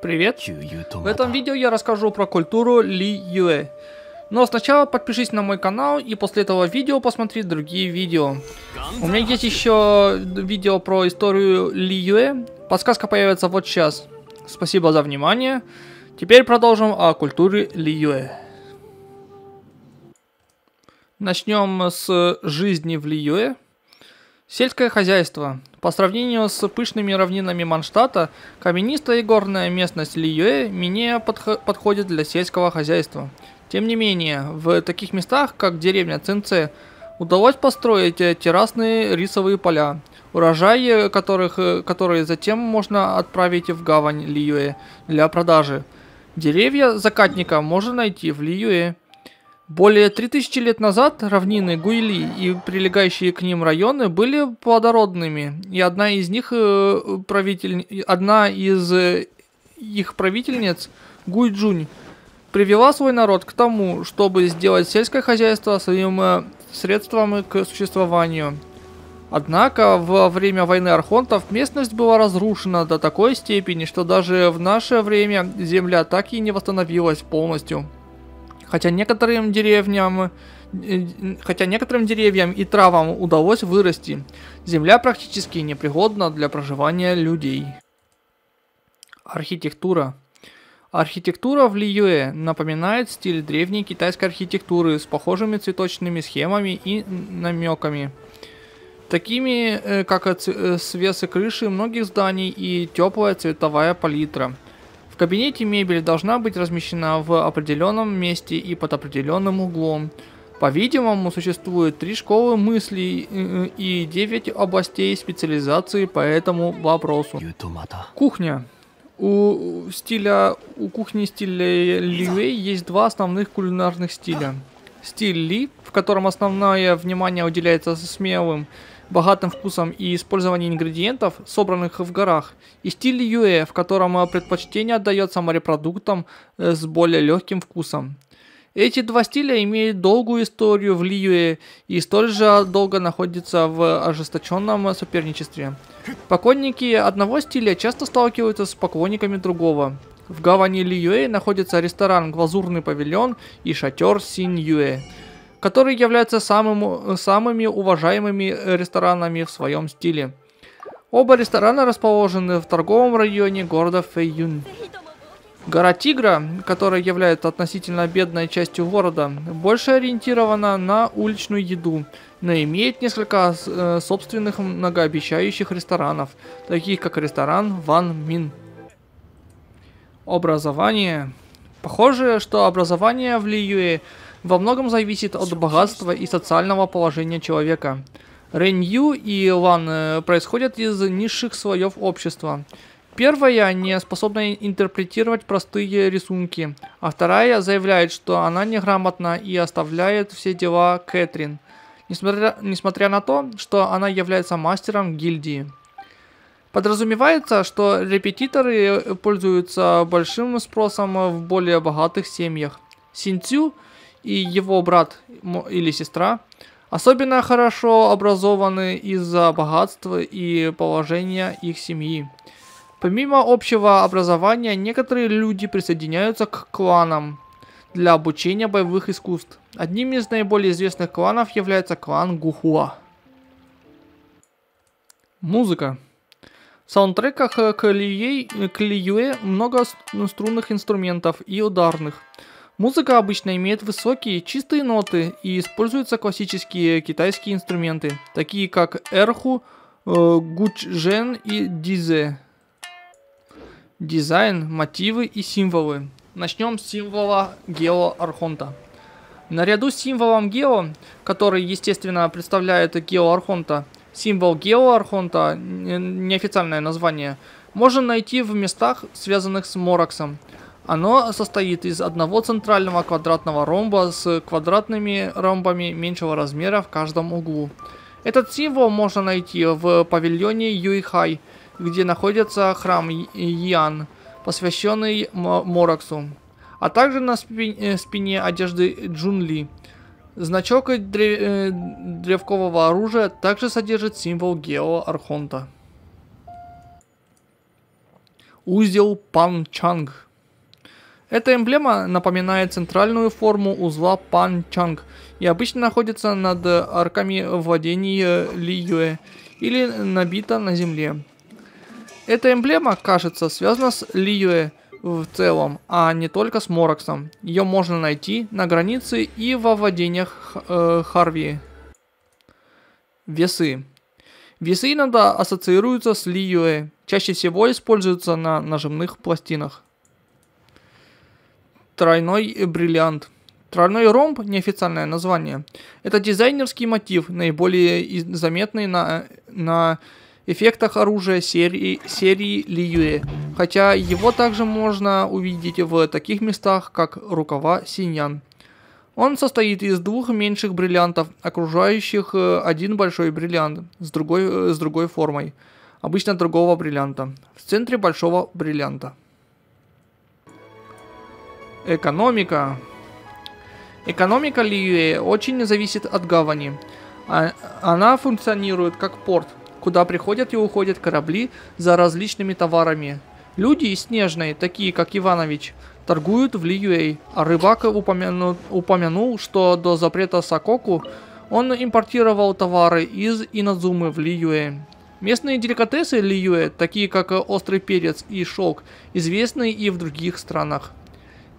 Привет! В этом видео я расскажу про культуру Ли Юэ. Но сначала подпишись на мой канал и после этого видео посмотри другие видео. У меня есть еще видео про историю Ли Юэ. Подсказка появится вот сейчас. Спасибо за внимание. Теперь продолжим о культуре Ли Юэ. Начнем с жизни в Ли Юэ. Сельское хозяйство. По сравнению с пышными равнинами Манштата, каменистая и горная местность Ли Юэ менее подходит для сельского хозяйства. Тем не менее, в таких местах, как деревня Цинце, удалось построить террасные рисовые поля, урожай которые затем можно отправить в гавань Ли Юэ для продажи. Деревья закатника можно найти в Ли Юэ. Более 3000 лет назад равнины Гуйли и прилегающие к ним районы были плодородными, и одна из их правительниц, Гуйджунь, привела свой народ к тому, чтобы сделать сельское хозяйство своим средством к существованию. Однако во время войны архонтов местность была разрушена до такой степени, что даже в наше время земля так и не восстановилась полностью. Хотя некоторым деревьям и травам удалось вырасти, земля практически непригодна для проживания людей. Архитектура. Архитектура в Ли Юэ напоминает стиль древней китайской архитектуры с похожими цветочными схемами и намеками, такими как свесы крыши многих зданий и теплая цветовая палитра. В кабинете мебель должна быть размещена в определенном месте и под определенным углом. По-видимому, существует 3 школы мыслей и 9 областей специализации по этому вопросу. Кухня. У кухни стиля Ли Юэ есть 2 основных кулинарных стиля. Стиль Ли, в котором основное внимание уделяется смелым, богатым вкусом и использованию ингредиентов, собранных в горах, и стиль Юэ, в котором предпочтение отдается морепродуктам с более легким вкусом. Эти 2 стиля имеют долгую историю в Ли Юэ и столь же долго находятся в ожесточенном соперничестве. Поклонники одного стиля часто сталкиваются с поклонниками другого. В гавани Ли Юэ находится ресторан «Глазурный павильон» и шатер Синь Юэ, которые являются самыми уважаемыми ресторанами в своем стиле. Оба ресторана расположены в торговом районе города Фэйюнь. Гора Тигра, которая является относительно бедной частью города, больше ориентирована на уличную еду, но имеет несколько собственных многообещающих ресторанов, таких как ресторан Ван Мин. Образование. Похоже, что образование в Ли Юэ во многом зависит от богатства и социального положения человека. Рэнь Ю и Лан происходят из низших слоев общества. Первая не способна интерпретировать простые рисунки, а вторая заявляет, что она неграмотна и оставляет все дела Кэтрин, несмотря на то, что она является мастером гильдии. Подразумевается, что репетиторы пользуются большим спросом в более богатых семьях. Син Цю и его брат или сестра особенно хорошо образованы из-за богатства и положения их семьи. Помимо общего образования, некоторые люди присоединяются к кланам для обучения боевых искусств. Одним из наиболее известных кланов является клан Гухуа. Музыка. В саундтреках к Ли Юэ много струнных инструментов и ударных. Музыка обычно имеет высокие, чистые ноты и используются классические китайские инструменты, такие как эрху, гучжэн и дизе. Дизайн, мотивы и символы. Начнем с символа Гео Архонта. Наряду с символом Гео, который, естественно, представляет Гео Архонта, символ Гео Архонта, неофициальное название, можно найти в местах, связанных с Мораксом. Оно состоит из одного центрального квадратного ромба с квадратными ромбами меньшего размера в каждом углу. Этот символ можно найти в павильоне Юйхай, где находится храм Ян, посвященный Мораксу, а также на спине одежды Джунли. Значок древкового оружия также содержит символ Гео Архонта. узел Панчанг. Эта эмблема напоминает центральную форму узла Панчанг и обычно находится над арками владений Лиюэ или набита на земле. Эта эмблема, кажется, связана с Лиюэ в целом, а не только с Мороксом. Ее можно найти на границе и во владениях Харви. Весы. Весы иногда ассоциируются с Лиюэ, чаще всего используются на нажимных пластинах. Тройной бриллиант. Тройной ромб, неофициальное название, это дизайнерский мотив, наиболее заметный на эффектах оружия серии Лиюэ, хотя его также можно увидеть в таких местах, как рукава Синьян. Он состоит из двух меньших бриллиантов, окружающих один большой бриллиант с другой формой, обычно другого бриллианта, в центре большого бриллианта. Экономика. Экономика Лиюэ очень зависит от гавани. Она функционирует как порт, куда приходят и уходят корабли за различными товарами. Люди из Снежной, такие как Иванович, торгуют в Лиюэ, а рыбак упомянул, что до запрета Сококу он импортировал товары из Инадзумы в Лиюэ. Местные деликатесы Лиюэ, такие как острый перец и шелк, известны и в других странах.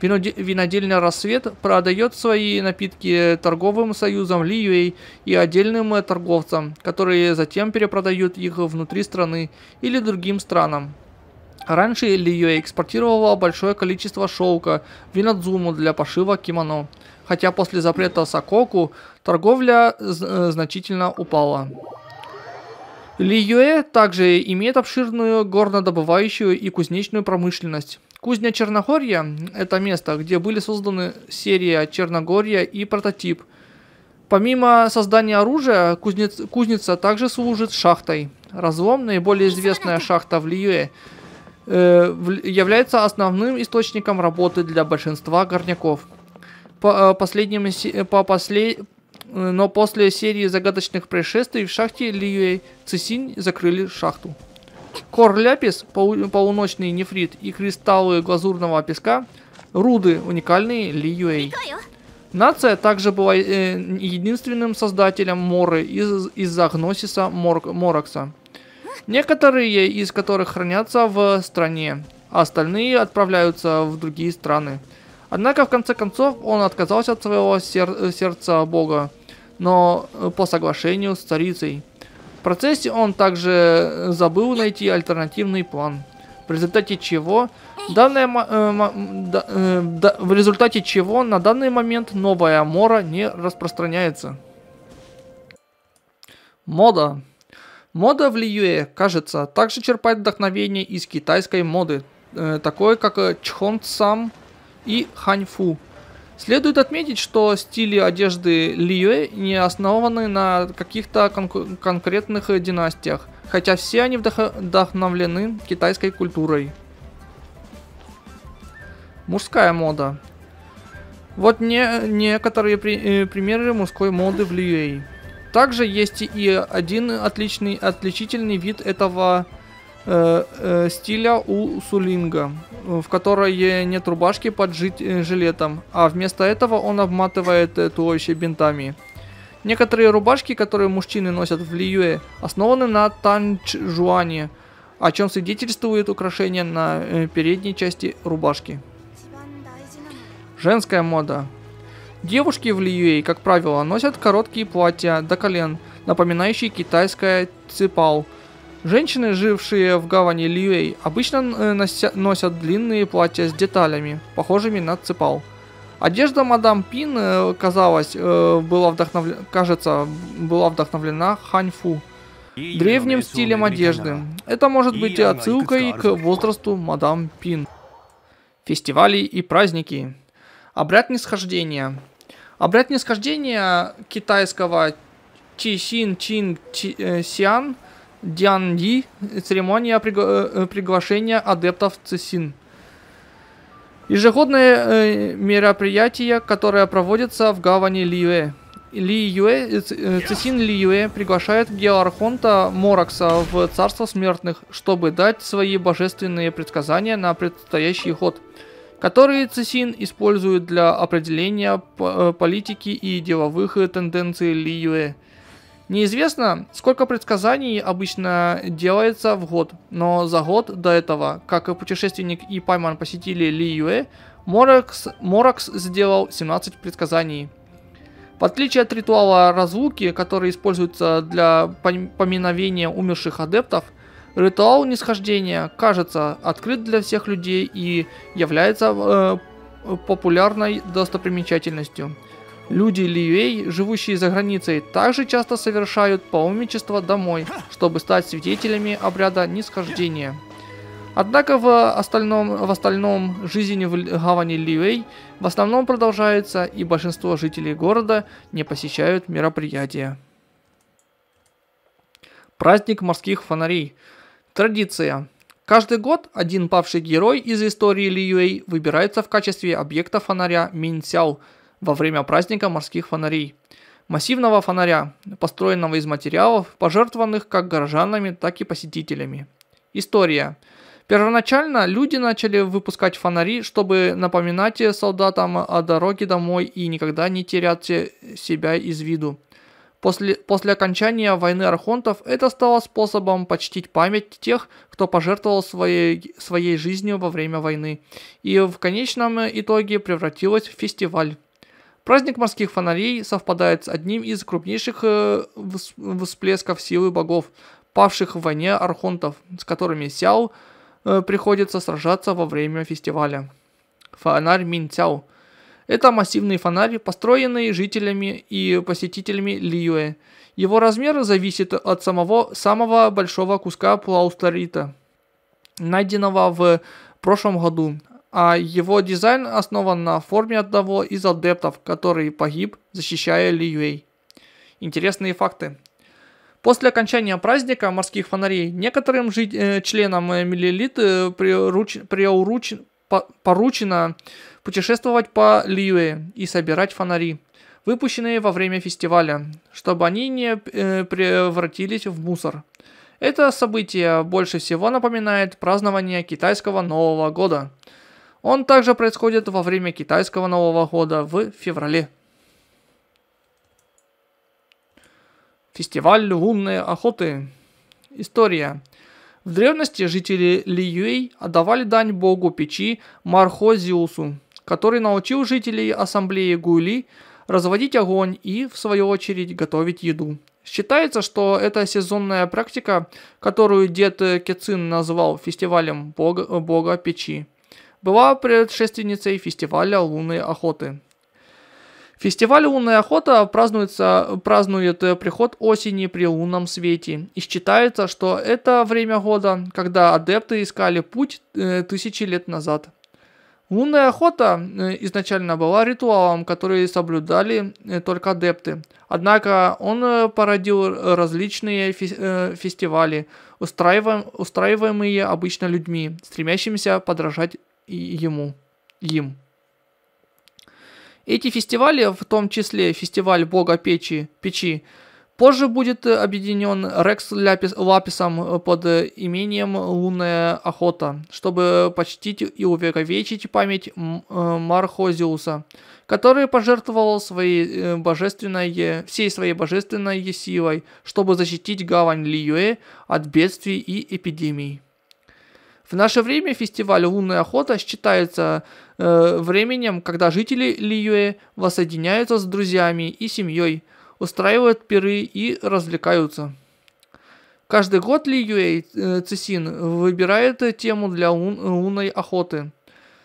Винодельня «Рассвет» продает свои напитки торговым союзам Лиюэ и отдельным торговцам, которые затем перепродают их внутри страны или другим странам. Раньше Лиюэ экспортировала большое количество шелка в Инадзуму для пошива кимоно, хотя после запрета Сококу торговля значительно упала. Лиюэ также имеет обширную горнодобывающую и кузнечную промышленность. Кузня Черногорья – это место, где были созданы серия Черногория и прототип. Помимо создания оружия, кузница также служит шахтой. Разлом, наиболее известная шахта в Лиюэ, является основным источником работы для большинства горняков. Но после серии загадочных происшествий в шахте Лиюэ Цисинь закрыли шахту. Кор-ляпис, полуночный нефрит и кристаллы глазурного песка – руды, уникальные Лиюэ. Нация также была единственным создателем Моры из-за гносиса Морокса, некоторые из которых хранятся в стране, а остальные отправляются в другие страны. Однако, в конце концов, он отказался от своего сердца бога, но по соглашению с царицей. В процессе он также забыл найти альтернативный план, в результате чего на данный момент новая Мора не распространяется. Мода. Мода в Лиюэ, кажется, также черпает вдохновение из китайской моды, такой как Чхонцам и Ханьфу. Следует отметить, что стили одежды Лиюэ не основаны на каких-то конкретных династиях, хотя все они вдохновлены китайской культурой. Мужская мода. Вот некоторые примеры мужской моды в Лиюэ. Также есть и один отличительный вид этого стиля у Сулинга, в которой нет рубашки под жилетом, а вместо этого он обматывает туловище бинтами. Некоторые рубашки, которые мужчины носят в Лиюэ, основаны на танчжуане, о чем свидетельствует украшение на передней части рубашки. Женская мода. Девушки в Лиюэ, как правило, носят короткие платья до колен, напоминающие китайское ципао. Женщины, жившие в гавани Лиюэ, обычно носят длинные платья с деталями, похожими на ципао. Одежда мадам Пин, кажется, была вдохновлена Ханьфу, древним стилем одежды. Это может быть отсылкой к возрасту мадам Пин. Фестивали и праздники. Обряд нисхождения. Обряд нисхождения китайского Чixin Чин Сян Дянди, церемония приглашения адептов Цисин. Ежегодное мероприятие, которое проводится в гавани Лиюэ. Цисин Ли Юэ приглашает Геоархонта Моракса в Царство Смертных, чтобы дать свои божественные предсказания на предстоящий год, которые Цисин использует для определения политики и деловых тенденций Ли Юэ. Неизвестно, сколько предсказаний обычно делается в год, но за год до этого, как путешественник и Пайман посетили Ли Юэ, Моракс сделал 17 предсказаний. В отличие от ритуала разлуки, который используется для поминовения умерших адептов, ритуал нисхождения, кажется, открыт для всех людей и является популярной достопримечательностью. Люди Ли Юэй, живущие за границей, также часто совершают паломничество домой, чтобы стать свидетелями обряда нисхождения. Однако в остальном жизнь в гавани Ли Юэй в основном продолжается, и большинство жителей города не посещают мероприятия. Праздник морских фонарей. Традиция. Каждый год один павший герой из истории Ли Юэй выбирается в качестве объекта фонаря Минсяо во время праздника морских фонарей. Массивного фонаря, построенного из материалов, пожертвованных как горожанами, так и посетителями. История. Первоначально люди начали выпускать фонари, чтобы напоминать солдатам о дороге домой и никогда не терять себя из виду. После окончания войны архонтов это стало способом почтить память тех, кто пожертвовал своей жизнью во время войны, и в конечном итоге превратилось в фестиваль. Праздник морских фонарей совпадает с одним из крупнейших всплесков силы богов, павших в войне архонтов, с которыми Сяо приходится сражаться во время фестиваля. Фонарь Минсяо. Это массивный фонарь, построенный жителями и посетителями Ли Юэ. Его размер зависит от самого большого куска плаустерита, найденного в прошлом году, а его дизайн основан на форме одного из адептов, который погиб, защищая Ли Юэй. Интересные факты. После окончания праздника морских фонарей некоторым членам Милелит поручено путешествовать по Ли Юэ и собирать фонари, выпущенные во время фестиваля, чтобы они не превратились в мусор. Это событие больше всего напоминает празднование китайского Нового года. Он также происходит во время китайского Нового года в феврале. Фестиваль лунной охоты. История. В древности жители Ли Юэй отдавали дань богу печи Мархозиусу, который научил жителей ассамблеи Гуйли разводить огонь и, в свою очередь, готовить еду. Считается, что эта сезонная практика, которую дед Кецин назвал фестивалем бога печи, была предшественницей фестиваля лунной охоты. Фестиваль лунная охота празднует приход осени при лунном свете, и считается, что это время года, когда адепты искали путь тысячи лет назад. Лунная охота изначально была ритуалом, который соблюдали только адепты, однако он породил различные фестивали, устраиваемые обычно людьми, стремящимися подражать им. Эти фестивали, в том числе фестиваль бога печи, позже будет объединен Рекс Лаписом под именем Лунная охота, чтобы почтить и увековечить память Мархозиуса, который пожертвовал всей своей божественной силой, чтобы защитить гавань Ли Юэ от бедствий и эпидемий. В наше время фестиваль лунная охота считается временем, когда жители Ли Юэ воссоединяются с друзьями и семьей, устраивают пиры и развлекаются. Каждый год Ли Юэ Цисин выбирает тему для лунной охоты.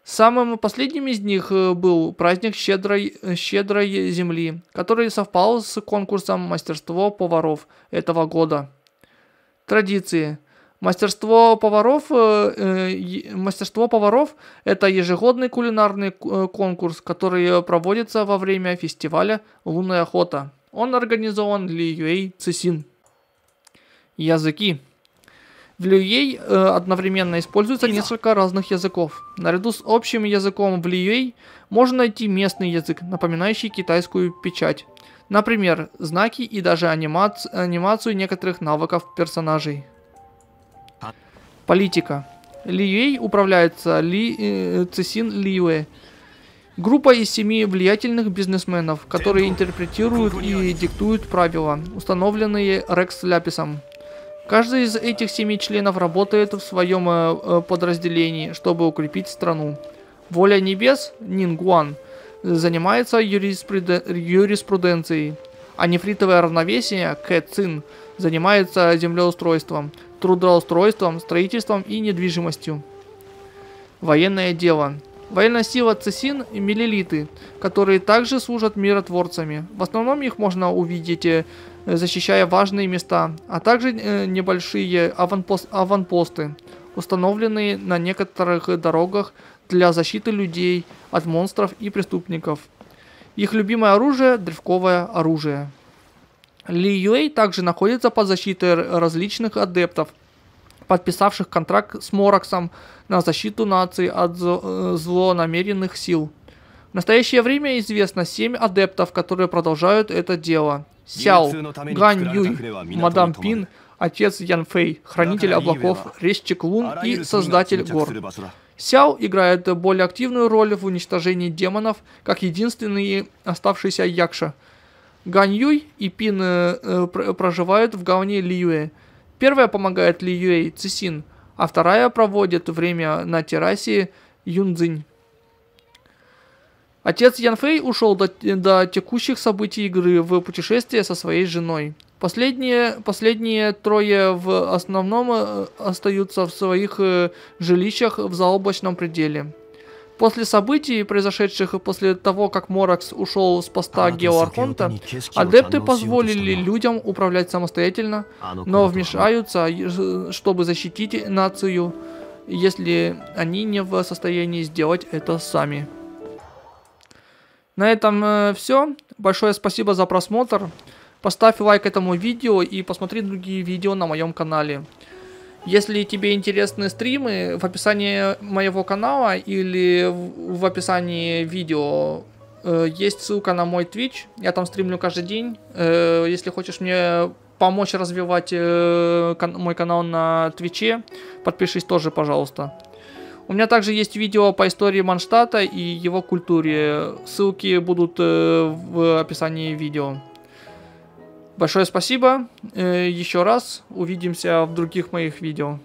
Самым последним из них был праздник щедрой земли, который совпал с конкурсом мастерство поваров этого года. Традиции. Мастерство поваров – это ежегодный кулинарный конкурс, который проводится во время фестиваля «Лунная охота». Он организован Ли Юэй Цисин. Языки. В Ли Юэй одновременно используется несколько разных языков. Наряду с общим языком в Ли Юэй можно найти местный язык, напоминающий китайскую печать. Например, знаки и даже анимацию некоторых навыков персонажей. Политика. Лиюэй управляется Цисин Лиюэ. Группа из 7 влиятельных бизнесменов, которые интерпретируют и диктуют правила, установленные Рекс Ляписом. Каждый из этих 7 членов работает в своем подразделении, чтобы укрепить страну. Воля небес, Нингуан, занимается юриспруденцией, а нефритовое равновесие, Кэ Цин, занимается землеустройством, трудоустройством, строительством и недвижимостью. Военное дело. Военная сила Цисин и милилиты, которые также служат миротворцами. В основном их можно увидеть, защищая важные места, а также небольшие аванпосты, установленные на некоторых дорогах для защиты людей от монстров и преступников. Их любимое оружие – древковое оружие. Лиюэй также находится под защитой различных адептов, подписавших контракт с Мораксом на защиту нации от злонамеренных сил. В настоящее время известно 7 адептов, которые продолжают это дело. Сяо, Гань Юй, Мадам Пин, отец Ян Фэй, хранитель облаков, резчик лун и создатель гор. Сяо играет более активную роль в уничтожении демонов, как единственный оставшийся Якша. Гань Юй и Пин проживают в гавани Лиюэ. Первая помогает Лиюэй Цисин, а вторая проводит время на террасе Юнцзинь. Отец Ян Фэй ушел до текущих событий игры в путешествие со своей женой. Последние трое в основном остаются в своих жилищах в заоблачном пределе. После событий, произошедших после того, как Моракс ушел с поста Геоархонта, адепты позволили людям управлять самостоятельно, но вмешаются, чтобы защитить нацию, если они не в состоянии сделать это сами. На этом все. Большое спасибо за просмотр. Поставь лайк этому видео и посмотри другие видео на моем канале. Если тебе интересны стримы, в описании моего канала или в описании видео есть ссылка на мой Twitch. Я там стримлю каждый день. Если хочешь мне помочь развивать мой канал на Твиче, подпишись тоже, пожалуйста. У меня также есть видео по истории Манштата и его культуре. Ссылки будут в описании видео. Большое спасибо. Еще раз увидимся в других моих видео.